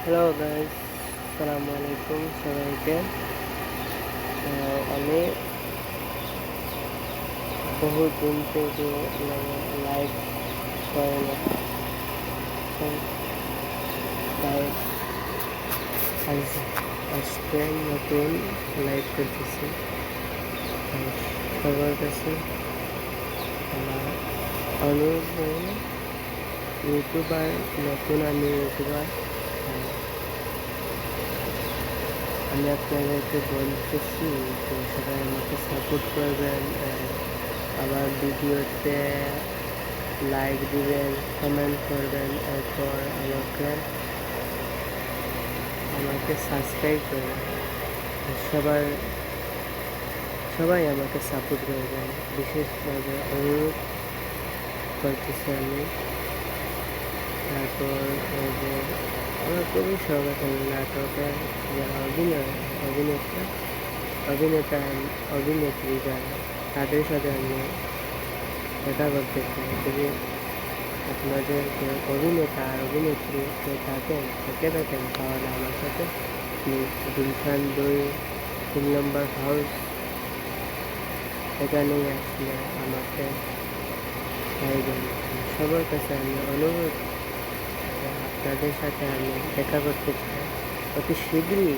Hello guys, আসসালামু আলাইকুম সবাইকে। আমি বহু দিন থেকে লাইভ করে না, তাই আজকে নতুন লাইভ করতেছি। সবার কাছে আমার অনুরোধ রইল, ইউটিউবার নতুন, আমি ইউটিউবার। আমি আপনাদেরকে বলতেছি যে সবাই আমাকে সাপোর্ট করবেন, আমার ভিডিওতে লাইক দিবেন, কমেন্ট করবেন, এরপর আমাকে সাবস্ক্রাইব করবেন। সবার সবাই আমাকে সাপোর্ট করবেন, বিশেষভাবে অনুরোধ করতেছি আমি। তারপর যে আমার খুবই শখ আছে নাটকের যারা অভিনেতা অভিনেত্রী যারা, তাদের সাথে আমি দেখা করতে চাই। যদি আপনাদের কেউ অভিনেতা আর অভিনেত্রী কেউ থাকেন তাহলে আমার সাথে গুলশান 2-3 নম্বর হাউস এখানেই আসলে আমাকে পাইবেন। সবার কাছে আমি অনুরোধ, আপনাদের সাথে আমি দেখা করতে চাই। অতি শীঘ্রই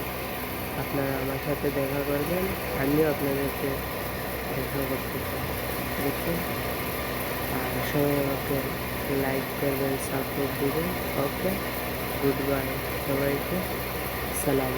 আপনারা আমার সাথে দেখা করবেন, আমিও আপনাদেরকে দেখা করতে চাই, বুঝছেন? আর সবাই আমাকে লাইক করবেন, সাপোর্ট দিবেন। ওকে, গুড বাই সবাইকে, সালাম।